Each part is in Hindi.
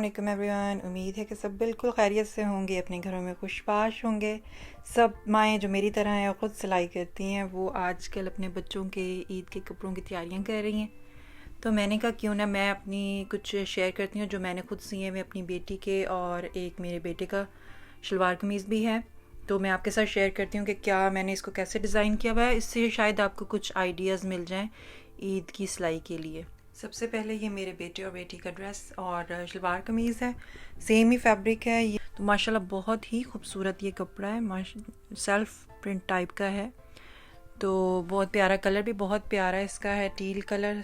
वालेकुम एवरीवन। उम्मीद है कि सब बिल्कुल खैरियत से होंगे, अपने घरों में खुशबाश होंगे। सब माएँ जो मेरी तरह हैं और ख़ुद सिलाई करती हैं वो आजकल अपने बच्चों के ईद के कपड़ों की तैयारियां कर रही हैं। तो मैंने कहा क्यों ना मैं अपनी कुछ शेयर करती हूँ जो मैंने खुद सिए हुए अपनी बेटी के, और एक मेरे बेटे का शलवार कमीज़ भी है। तो मैं आपके साथ शेयर करती हूँ कि क्या मैंने इसको कैसे डिज़ाइन किया हुआ है, इससे शायद आपको कुछ आइडियाज़ मिल जाएँ ईद की सिलाई के लिए। सबसे पहले ये मेरे बेटे और बेटी का ड्रेस और शलवार कमीज़ है, सेम ही फैब्रिक है ये। तो माशाल्लाह बहुत ही खूबसूरत ये कपड़ा है, सेल्फ प्रिंट टाइप का है। तो बहुत प्यारा, कलर भी बहुत प्यारा इसका है, टील कलर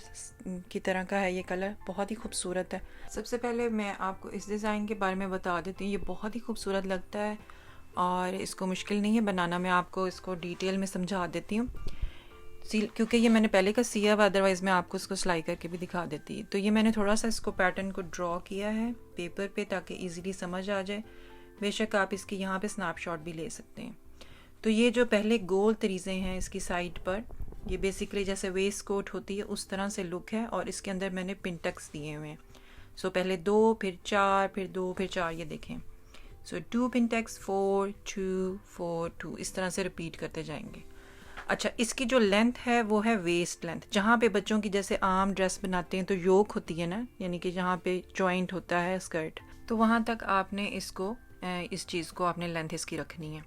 की तरह का है ये कलर, बहुत ही खूबसूरत है। सबसे पहले मैं आपको इस डिज़ाइन के बारे में बता देती हूँ। ये बहुत ही खूबसूरत लगता है और इसको मुश्किल नहीं है बनाना। मैं आपको इसको डिटेल में समझा देती हूँ क्योंकि ये मैंने पहले का सिया हुआ, अदरवाइज़ मैं आपको इसको सिलाई करके भी दिखा देती। तो ये मैंने थोड़ा सा इसको पैटर्न को ड्रॉ किया है पेपर पे ताकि इजीली समझ आ जाए। बेशक आप इसके यहाँ पे स्नैपशॉट भी ले सकते हैं। तो ये जो पहले गोल तरीज़े हैं इसकी साइड पर, ये बेसिकली जैसे वेस्ट कोट होती है उस तरह से लुक है, और इसके अंदर मैंने पिनटक्स दिए हुए हैं। सो पहले 2 फिर 4 फिर 2 फिर 4, ये देखें। सो 2 पिनटक्स 4 2 4 2, इस तरह से रिपीट करते जाएंगे। अच्छा, इसकी जो लेंथ है वो है वेस्ट लेंथ। जहाँ पे बच्चों की जैसे आम ड्रेस बनाते हैं तो योक होती है ना, यानी कि जहाँ पे जॉइंट होता है स्कर्ट, तो वहाँ तक आपने इसको इस चीज़ को आपने लेंथ इसकी रखनी है।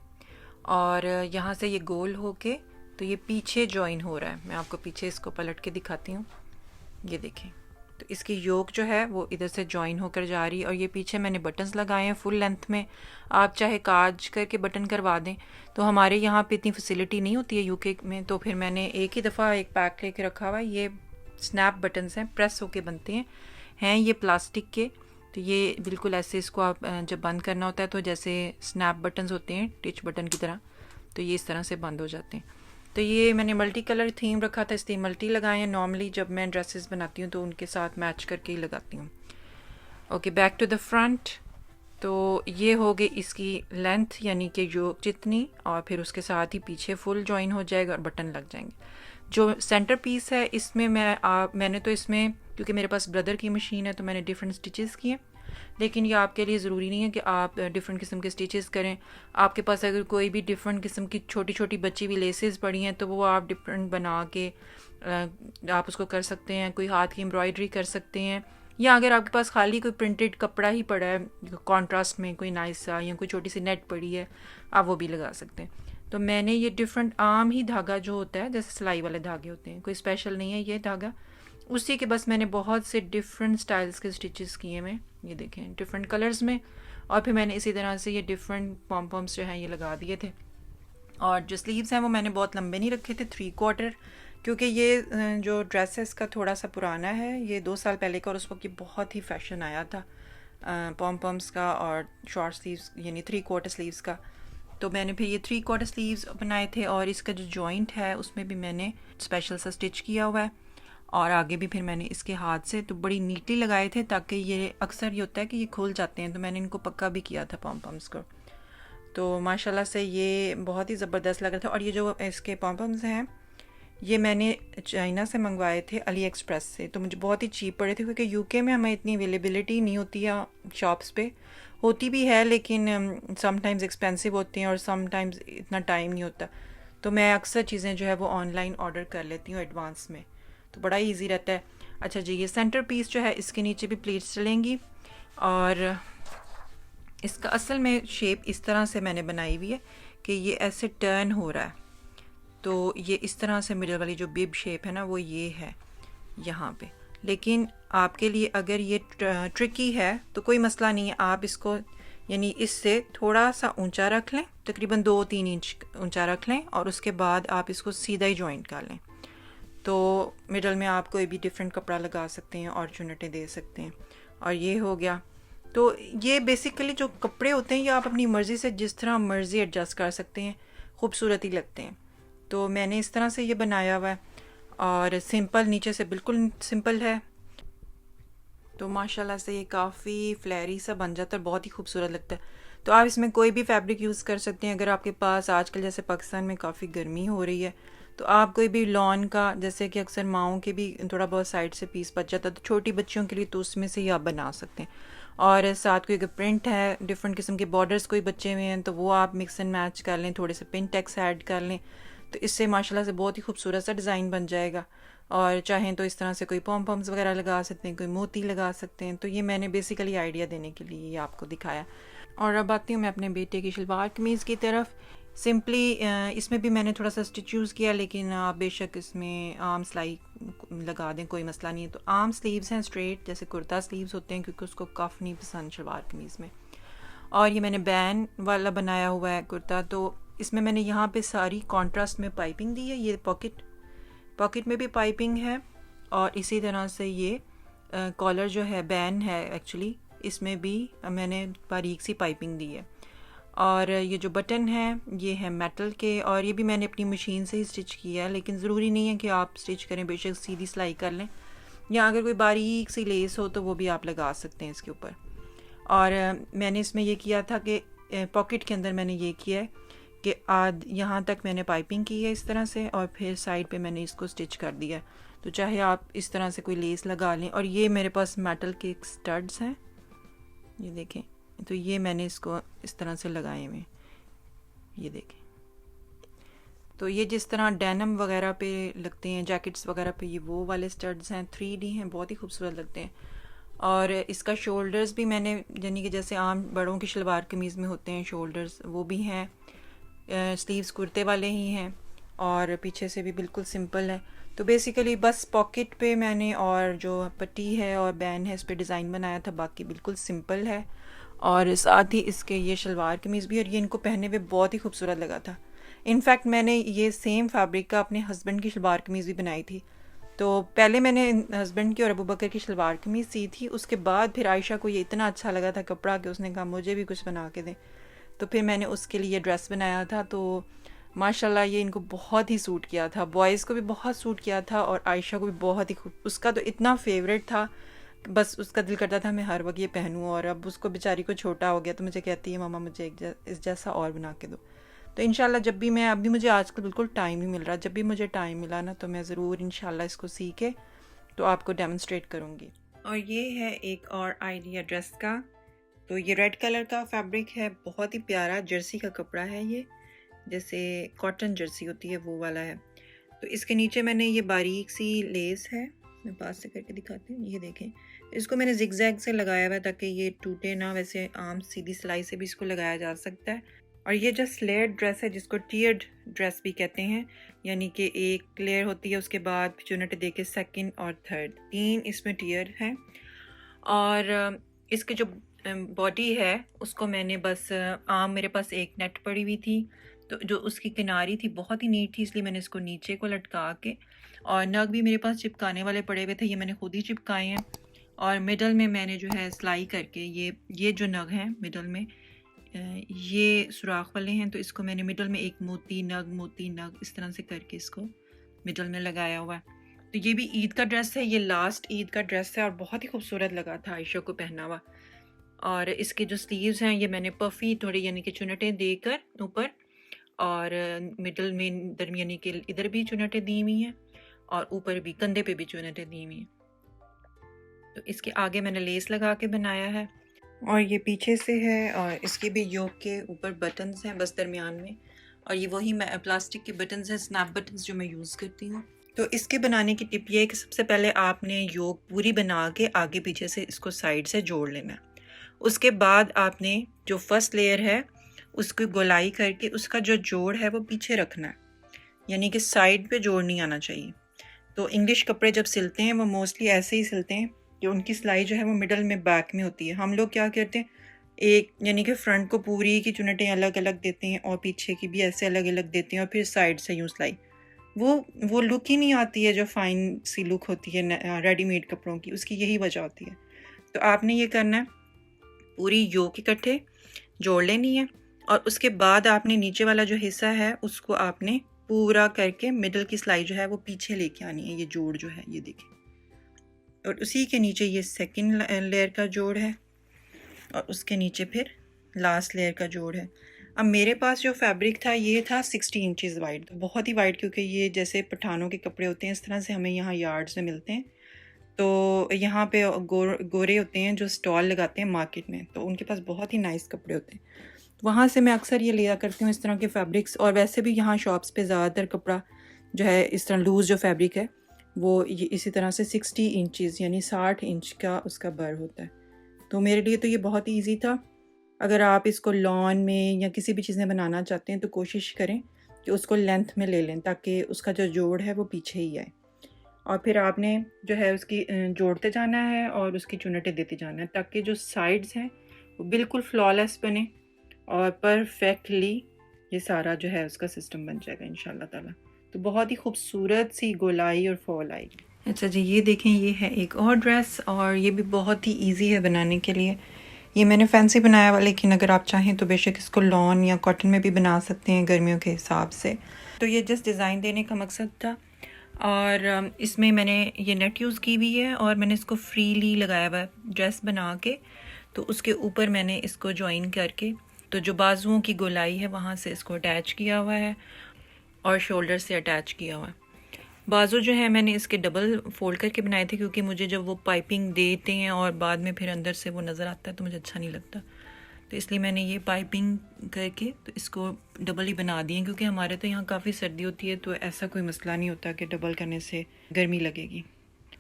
और यहाँ से ये गोल होके तो ये पीछे जॉइन हो रहा है। मैं आपको पीछे इसको पलट के दिखाती हूँ, ये देखें। तो इसकी योक जो है वो इधर से जॉइन होकर जा रही है, और ये पीछे मैंने बटन्स लगाए हैं फुल लेंथ में। आप चाहे काज करके बटन करवा दें, तो हमारे यहाँ पे इतनी फैसिलिटी नहीं होती है यूके में, तो फिर मैंने एक ही दफ़ा एक पैक लेके रखा हुआ है। ये स्नैप बटन्स हैं, प्रेस होके बनते हैं ये प्लास्टिक के। तो ये बिल्कुल ऐसे, इसको आप जब बंद करना होता है तो जैसे स्नैप बटन्स होते हैं टिच बटन की तरह, तो ये इस तरह से बंद हो जाते हैं। तो ये मैंने मल्टी कलर थीम रखा था, इसलिए मल्टी लगाए हैं। नॉर्मली जब मैं ड्रेसेस बनाती हूँ तो उनके साथ मैच करके ही लगाती हूँ। Okay, back to the front. तो ये हो गई इसकी लेंथ, यानी कि योक जितनी, और फिर उसके साथ ही पीछे फुल जॉइन हो जाएगा और बटन लग जाएंगे। जो सेंटर पीस है इसमें मैंने तो इसमें, क्योंकि मेरे पास ब्रदर की मशीन है तो मैंने डिफरेंट स्टिचेस किए, लेकिन ये आपके लिए ज़रूरी नहीं है कि आप डिफरेंट किस्म के स्टिचेस करें। आपके पास अगर कोई भी डिफरेंट किस्म की छोटी छोटी बची हुई लेसेस पड़ी हैं तो वो आप डिफरेंट बना के आप उसको कर सकते हैं। कोई हाथ की एम्ब्रॉयडरी कर सकते हैं, या अगर आपके पास खाली कोई प्रिंटेड कपड़ा ही पड़ा है कॉन्ट्रास्ट में, कोई नाइस सा, या कोई छोटी सी नेट पड़ी है, आप वो भी लगा सकते हैं। तो मैंने ये डिफरेंट आम ही धागा जो होता है, जैसे सिलाई वाले धागे होते हैं, कोई स्पेशल नहीं है ये धागा, उसी के बस मैंने बहुत से डिफरेंट स्टाइल्स के स्टिचेस किए मैं, ये देखें, डिफरेंट कलर्स में। और फिर मैंने इसी तरह से ये डिफरेंट पॉम्पम्स जो हैं ये लगा दिए थे। और जो स्लीव्स हैं वो मैंने बहुत लंबे नहीं रखे थे, 3/4, क्योंकि ये जो ड्रेस है इसका थोड़ा सा पुराना है, ये 2 साल पहले का, और उस वक्त ये बहुत ही फैशन आया था पॉम्पम्स का और शॉर्ट स्लीव्स यानी 3/4 स्लीव्स का। तो मैंने फिर ये 3/4 स्लीव्स बनाए थे, और इसका जो जॉइंट है उसमें भी मैंने स्पेशल सा स्टिच किया हुआ है, और आगे भी फिर मैंने इसके हाथ से तो बड़ी नीटली लगाए थे, ताकि ये अक्सर ये होता है कि ये खुल जाते हैं, तो मैंने इनको पक्का भी किया था पॉम्पम्स को। तो माशाल्लाह से ये बहुत ही ज़बरदस्त लग रहा था। और ये जो इसके पॉम्पम्स हैं ये मैंने चाइना से मंगवाए थे, अली एक्सप्रेस से, तो मुझे बहुत ही चीप पड़े थे, क्योंकि यूके में हमें इतनी अवेलेबिलिटी नहीं होती है शॉप्स पे, होती भी है लेकिन समटाइम्स एक्सपेंसिव होती हैं और समटाइम्स इतना टाइम नहीं होता। तो मैं अक्सर चीज़ें जो है वो ऑनलाइन ऑर्डर कर लेती हूँ एडवांस में, तो बड़ा ही ईजी रहता है। अच्छा जी, ये सेंटर पीस जो है इसके नीचे भी प्लीट्स चलेंगी, और इसका असल में शेप इस तरह से मैंने बनाई हुई है कि ये ऐसे टर्न हो रहा है। तो ये इस तरह से मिडल वाली जो बिब शेप है ना वो ये है यहाँ पे। लेकिन आपके लिए अगर ये ट्रिकी है तो कोई मसला नहीं है, आप इसको यानी इससे थोड़ा सा ऊंचा रख लें, तकरीबन 2-3 इंच ऊंचा रख लें, और उसके बाद आप इसको सीधा ही जॉइंट कर लें। तो मिडल में आप कोई भी डिफरेंट कपड़ा लगा सकते हैं और चुनटें दे सकते हैं, और ये हो गया। तो ये बेसिकली जो कपड़े होते हैं ये आप अपनी मर्ज़ी से जिस तरह मर्ज़ी एडजस्ट कर सकते हैं, खूबसूरत ही लगते हैं। तो मैंने इस तरह से ये बनाया हुआ है, और सिंपल, नीचे से बिल्कुल सिंपल है। तो माशाल्लाह से ये काफ़ी फ्लैरी सा बन जाता है, बहुत ही खूबसूरत लगता है। तो आप इसमें कोई भी फैब्रिक यूज़ कर सकते हैं। अगर आपके पास आजकल जैसे पाकिस्तान में काफ़ी गर्मी हो रही है तो आप कोई भी लॉन का, जैसे कि अक्सर माओं के भी थोड़ा बहुत साइड से पीस बच जाता है, तो छोटी बच्चियों के लिए तो उसमें से ही आप बना सकते हैं। और साथ कोई अगर प्रिंट है, डिफरेंट किस्म के बॉर्डर्स कोई बच्चे में हैं तो वो आप मिक्स एंड मैच कर लें, थोड़े से पिन टेक्स ऐड कर लें, तो इससे माशाल्लाह से बहुत ही खूबसूरत सा डिज़ाइन बन जाएगा। और चाहें तो इस तरह से कोई पॉम पॉम्स वगैरह लगा सकते हैं, कोई मोती लगा सकते हैं। तो ये मैंने बेसिकली आइडिया देने के लिए ये आपको दिखाया। और अब आती हूँ मैं अपने बेटे की शलवार कमीज़ की तरफ। सिंपली इसमें भी मैंने थोड़ा सा स्टिच यूज़ किया, लेकिन आप बेशक इसमें आर्म सिलाई लगा दें, कोई मसला नहीं है। तो आर्म स्लीव्स हैं स्ट्रेट, जैसे कुर्ता स्लीव्स होते हैं, क्योंकि उसको कफ नहीं पसंद शलवार कमीज़ में। और ये मैंने बैन वाला बनाया हुआ है कुर्ता, तो इसमें मैंने यहाँ पे सारी कॉन्ट्रास्ट में पाइपिंग दी है। ये पॉकेट में भी पाइपिंग है, और इसी तरह से ये कॉलर जो है बैन है एक्चुअली, इसमें भी मैंने बारीक सी पाइपिंग दी है। और ये जो बटन है ये है मेटल के, और ये भी मैंने अपनी मशीन से ही स्टिच किया है, लेकिन ज़रूरी नहीं है कि आप स्टिच करें, बेशक सीधी सिलाई कर लें, या अगर कोई बारीक सी लेस हो तो वो भी आप लगा सकते हैं इसके ऊपर। और मैंने इसमें ये किया था कि पॉकेट के अंदर मैंने ये किया है कि यहाँ तक मैंने पाइपिंग की है इस तरह से, और फिर साइड पे मैंने इसको स्टिच कर दिया। तो चाहे आप इस तरह से कोई लेस लगा लें। और ये मेरे पास मेटल के स्टड्स हैं, ये देखें, तो ये मैंने इसको इस तरह से लगाए हुए, ये देखें। तो ये जिस तरह डेनिम वगैरह पे लगते हैं, जैकेट्स वगैरह पे, ये वो वाले स्टड्स हैं, 3D हैं, बहुत ही खूबसूरत लगते हैं। और इसका शोल्डर्स भी मैंने, यानी कि जैसे आम बड़ों की शलवार कमीज़ में होते हैं शोल्डर्स, वो भी हैं, स्लीव्स कुर्ते वाले ही हैं, और पीछे से भी बिल्कुल सिंपल है। तो बेसिकली बस पॉकेट पे मैंने और जो पट्टी है और बैन है इस पर डिज़ाइन बनाया था, बाकी बिल्कुल सिंपल है। और साथ ही इसके ये शलवार कमीज़ भी, और ये इनको पहनने में बहुत ही खूबसूरत लगा था। इनफैक्ट मैंने ये सेम फैब्रिक का अपने हस्बैंड की शलवार कमीज़ भी बनाई थी। तो पहले मैंने हस्बैंड की और अबू बकर की शलवार कमीज़ सी थी, उसके बाद फिर आयशा को ये इतना अच्छा लगा था कपड़ा कि उसने कहा मुझे भी कुछ बना के दें, तो फिर मैंने उसके लिए ड्रेस बनाया था। तो माशाल्लाह ये इनको बहुत ही सूट किया था, बॉयज़ को भी बहुत सूट किया था, और आयशा को भी बहुत ही उसका तो इतना फेवरेट था, बस उसका दिल करता था मैं हर वक्त ये पहनूं। और अब उसको बेचारी को छोटा हो गया तो मुझे कहती है मामा मुझे इस जैसा और बना के दो। तो इंशाल्लाह जब भी मैं, अभी मुझे आजकल बिल्कुल टाइम नहीं मिल रहा, जब भी मुझे टाइम मिला ना तो मैं ज़रूर इंशाल्लाह इसको सीखे तो आपको डेमोन्स्ट्रेट करूँगी। और ये है एक और आइडिया ड्रेस का। तो ये रेड कलर का फैब्रिक है, बहुत ही प्यारा जर्सी का कपड़ा है, ये जैसे कॉटन जर्सी होती है वो वाला है। तो इसके नीचे मैंने ये बारीक सी लेस है, मैं पास से करके दिखाती हूँ, ये देखें। इसको मैंने जिगजैग से लगाया हुआ है ताकि ये टूटे ना, वैसे आम सीधी सिलाई से भी इसको लगाया जा सकता है। और ये जस्ट लेयर्ड ड्रेस है, जिसको टियर्ड ड्रेस भी कहते हैं, यानी कि एक लेयर होती है, उसके बाद चुनट दे के सेकेंड और थर्ड, 3 इसमें टियर हैं। और इसके जो बॉडी है उसको मैंने बस आम, मेरे पास एक नेट पड़ी हुई थी, तो जो उसकी किनारी थी बहुत ही नीट थी, इसलिए मैंने इसको नीचे को लटका के, और नग भी मेरे पास चिपकाने वाले पड़े हुए थे, ये मैंने खुद ही चिपकाए हैं। और मिडल में मैंने जो है सिलाई करके ये जो नग हैं मिडल में, ये सुराख वाले हैं, तो इसको मैंने मिडल में एक मोती नग इस तरह से करके इसको मिडल में लगाया हुआ है। तो ये भी ईद का ड्रेस है, ये लास्ट ईद का ड्रेस है, और बहुत ही खूबसूरत लगा था आयशा को पहना हुआ। और इसके जो स्लीव्स हैं ये मैंने पफ़ी थोड़ी, यानी कि चुनटें देकर ऊपर, और मिडल में दरमियानी के इधर भी चुनटें दी हुई हैं, और ऊपर भी कंधे पे भी चुनटें दी हुई हैं। तो इसके आगे मैंने लेस लगा के बनाया है, और ये पीछे से है, और इसके भी योक के ऊपर बटन्स हैं बस दरमियान में, और ये वही मैं प्लास्टिक के बटन्स हैं, स्नैप बटन्स, जो मैं यूज़ करती हूँ। तो इसके बनाने की टिप ये है कि सबसे पहले आपने योक पूरी बना के आगे पीछे से इसको साइड से जोड़ लेना है। उसके बाद आपने जो फर्स्ट लेयर है उसको गोलाई करके उसका जो जोड़ है वो पीछे रखना है, यानी कि साइड पे जोड़ नहीं आना चाहिए। तो इंग्लिश कपड़े जब सिलते हैं वो मोस्टली ऐसे ही सिलते हैं कि उनकी सिलाई जो है वो मिडल में बैक में होती है। हम लोग क्या करते हैं, एक यानी कि फ्रंट को पूरी की चुनटें अलग अलग देते हैं, और पीछे की भी ऐसे अलग अलग देते हैं, और फिर साइड से यूँ सिलाई, वो लुक ही नहीं आती है जो फाइन सी लुक होती है रेडीमेड कपड़ों की, उसकी यही वजह होती है। तो आपने ये करना है, पूरी योक इकट्ठे जोड़ लेनी है, और उसके बाद आपने नीचे वाला जो हिस्सा है उसको आपने पूरा करके मिडल की सिलाई जो है वो पीछे लेके आनी है, ये जोड़ जो है ये देखिए, और उसी के नीचे ये सेकंड लेयर का जोड़ है, और उसके नीचे फिर लास्ट लेयर का जोड़ है। अब मेरे पास जो फैब्रिक था ये था 60 इंचज़ वाइड, तो बहुत ही वाइड, क्योंकि ये जैसे पठानों के कपड़े होते हैं इस तरह से हमें यहाँ यार्ड्स में मिलते हैं, तो यहाँ पे गोरे होते हैं जो स्टॉल लगाते हैं मार्केट में, तो उनके पास बहुत ही नाइस कपड़े होते हैं। वहाँ से मैं अक्सर ये लिया करती हूँ इस तरह के फैब्रिक्स। और वैसे भी यहाँ शॉप्स पे ज़्यादातर कपड़ा जो है इस तरह लूज़ जो फैब्रिक है वो ये इसी तरह से 60 इंचज़ यानी 60 इंच का उसका बर होता है। तो मेरे लिए तो ये बहुत ही ईजी था। अगर आप इसको लॉन में या किसी भी चीज़ में बनाना चाहते हैं तो कोशिश करें कि उसको लेंथ में ले लें ताकि उसका जो जोड़ है वो पीछे ही आए। और फिर आपने जो है उसकी जोड़ते जाना है और उसकी चुनटें देते जाना है ताकि जो साइड्स हैं वो बिल्कुल फ्लॉलेस बने और परफेक्टली ये सारा जो है उसका सिस्टम बन जाएगा इंशाल्लाह ताला। तो बहुत ही खूबसूरत सी गोलाई और फॉल आएगी। अच्छा जी, ये देखें, ये है एक और ड्रेस और ये भी बहुत ही इजी है बनाने के लिए। ये मैंने फैंसी बनाया हुआ, लेकिन अगर आप चाहें तो बेशक इसको लॉन या कॉटन में भी बना सकते हैं गर्मियों के हिसाब से। तो ये जस्ट डिज़ाइन देने का मकसद था। और इसमें मैंने ये नेट यूज़ की हुई है और मैंने इसको फ्रीली लगाया हुआ है ड्रेस बना के। तो उसके ऊपर मैंने इसको जॉइन करके तो जो बाजुओं की गोलाई है वहाँ से इसको अटैच किया हुआ है और शोल्डर से अटैच किया हुआ है। बाजू जो है मैंने इसके डबल फोल्ड करके बनाए थे क्योंकि मुझे जब वो पाइपिंग देते हैं और बाद में फिर अंदर से वो नज़र आता है तो मुझे अच्छा नहीं लगता। तो इसलिए मैंने ये पाइपिंग करके तो इसको डबल ही बना दिए, क्योंकि हमारे तो यहाँ काफ़ी सर्दी होती है तो ऐसा कोई मसला नहीं होता कि डबल करने से गर्मी लगेगी।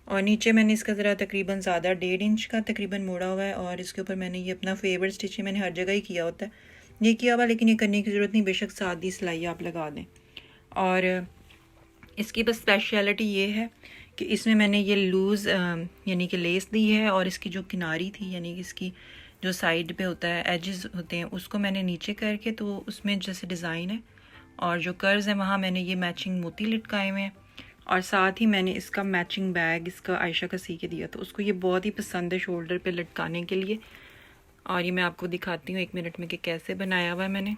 और नीचे मैंने इसका ज़रा तकरीबन ज़्यादा 1.5 इंच का तकरीबन मोड़ा हुआ है और इसके ऊपर मैंने ये अपना फेवरेट स्टिच मैंने हर जगह ही किया होता है, ये किया हुआ, लेकिन ये करने की ज़रूरत नहीं, बेशक सादी सिलाई आप लगा दें। और इसकी बस स्पेशलिटी ये है कि इसमें मैंने ये लूज़ यानी कि लेस दी है और इसकी जो किनारी थी यानी कि इसकी जो साइड पे होता है एजेस होते हैं उसको मैंने नीचे करके तो उसमें जैसे डिज़ाइन है और जो कर्व्स हैं वहाँ मैंने ये मैचिंग मोती लटकाए हुए हैं। और साथ ही मैंने इसका मैचिंग बैग इसका आयशा का सी के दिया, तो उसको ये बहुत ही पसंद है शोल्डर पे लटकाने के लिए। और ये मैं आपको दिखाती हूँ 1 मिनट में कि कैसे बनाया हुआ है मैंने।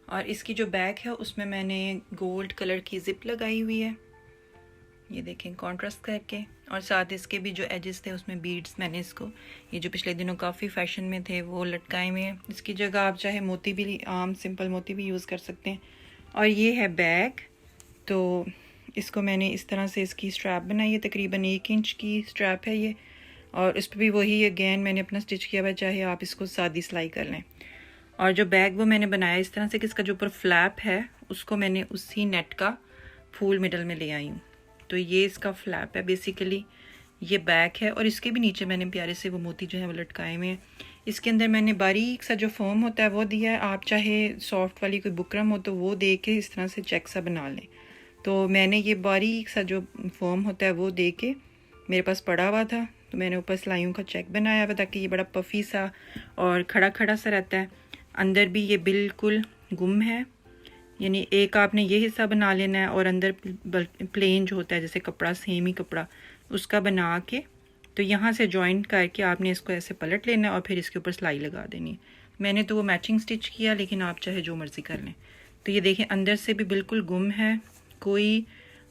और इसकी जो बैग है उसमें मैंने गोल्ड कलर की ज़िप लगाई हुई है, ये देखें कॉन्ट्रास्ट करके। और साथ इसके भी जो एजेस थे उसमें बीड्स मैंने इसको ये जो पिछले दिनों काफ़ी फैशन में थे वो लटकाए हुए हैं। इसकी जगह आप चाहे मोती भी आम सिंपल मोती भी यूज़ कर सकते हैं। और ये है बैग, तो इसको मैंने इस तरह से इसकी स्ट्रैप बनाई है, तकरीबन 1 इंच की स्ट्रैप है ये। और इस पर भी वही अगेन मैंने अपना स्टिच किया हुआ, चाहे आप इसको सादी सिलाई कर लें। और जो बैग वो मैंने बनाया इस तरह से कि इसका जो ऊपर फ्लैप है उसको मैंने उसी नेट का फूल मिडल में ले आई हूँ। तो ये इसका फ्लैप है बेसिकली, ये बैक है। और इसके भी नीचे मैंने प्यारे से वो मोती जो है वो लटकाए हुए हैं। इसके अंदर मैंने बारीक सा जो फोम होता है वो दिया है, आप चाहे सॉफ्ट वाली कोई बुकरम हो तो वो दे के इस तरह से चेक सा बना लें। तो मैंने ये बारीक सा जो फोम होता है वो दे के मेरे पास पड़ा हुआ था, तो मैंने ऊपर सिलाइयों का चेक बनाया हुआ ताकि ये बड़ा पफ़ी सा और खड़ा खड़ा सा रहता है। अंदर भी ये बिल्कुल गुम है, यानी एक आपने ये हिस्सा बना लेना है और अंदर प्लेन जो होता है जैसे कपड़ा सेम ही कपड़ा उसका बना के तो यहाँ से जॉइंट करके आपने इसको ऐसे पलट लेना है और फिर इसके ऊपर सिलाई लगा देनी है। मैंने तो वो मैचिंग स्टिच किया, लेकिन आप चाहे जो मर्ज़ी कर लें। तो ये देखें अंदर से भी बिल्कुल गुम है, कोई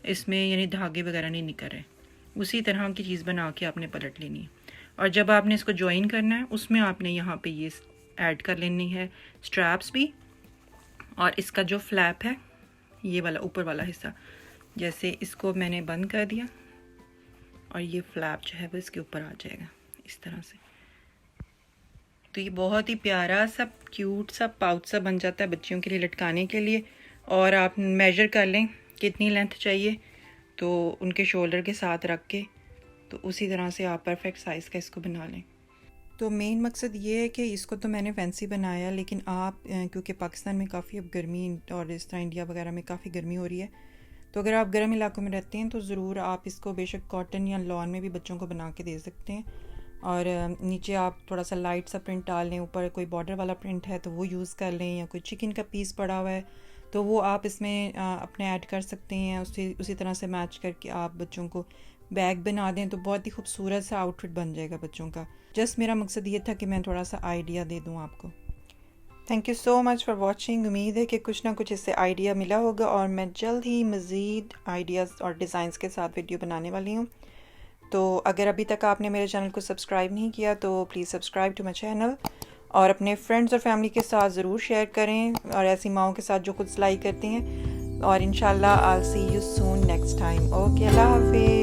इसमें यानी धागे वगैरह नहीं निकल रहे। उसी तरह की चीज़ बना के आपने पलट लेनी है। और जब आपने इसको जॉइन करना है उसमें आपने यहाँ पे ये ऐड कर लेनी है स्ट्रैप्स भी। और इसका जो फ्लैप है ये वाला ऊपर वाला हिस्सा, जैसे इसको मैंने बंद कर दिया और ये फ्लैप जो है वो इसके ऊपर आ जाएगा इस तरह से। तो ये बहुत ही प्यारा सा क्यूट सा पाउच सा बन जाता है बच्चियों के लिए लटकाने के लिए। और आप मेजर कर लें कितनी लेंथ चाहिए तो उनके शोल्डर के साथ रख के तो उसी तरह से आप परफेक्ट साइज़ का इसको बना लें। तो मेन मकसद ये है कि इसको तो मैंने फैंसी बनाया, लेकिन आप क्योंकि पाकिस्तान में काफ़ी अब गर्मी और इस तरह इंडिया वगैरह में काफ़ी गर्मी हो रही है, तो अगर आप गर्म इलाकों में रहते हैं तो ज़रूर आप इसको बेशक कॉटन या लॉन में भी बच्चों को बना के दे सकते हैं। और नीचे आप थोड़ा सा लाइट सा प्रिंट डाल लें, ऊपर कोई बॉर्डर वाला प्रिंट है तो वो यूज़ कर लें, या कोई चिकन का पीस पड़ा हुआ है तो वो आप इसमें अपने ऐड कर सकते हैं। उसी तरह से मैच करके आप बच्चों को बैग बना दें तो बहुत ही खूबसूरत सा आउटफिट बन जाएगा बच्चों का। जस्ट मेरा मकसद ये था कि मैं थोड़ा सा आइडिया दे दूँ आपको। Thank you so much for watching. उम्मीद है कि कुछ ना कुछ इससे आइडिया मिला होगा और मैं जल्द ही मज़ीद आइडियाज़ और डिज़ाइंस के साथ वीडियो बनाने वाली हूँ। तो अगर अभी तक आपने मेरे चैनल को सब्सक्राइब नहीं किया तो please subscribe to my channel और अपने फ्रेंड्स और फैमिली के साथ ज़रूर शेयर करें, और ऐसी माओं के साथ जो खुद सिलाई करती हैं। और इंशाल्लाह I will see you soon next time. Okay, अल्लाह हाफिज़।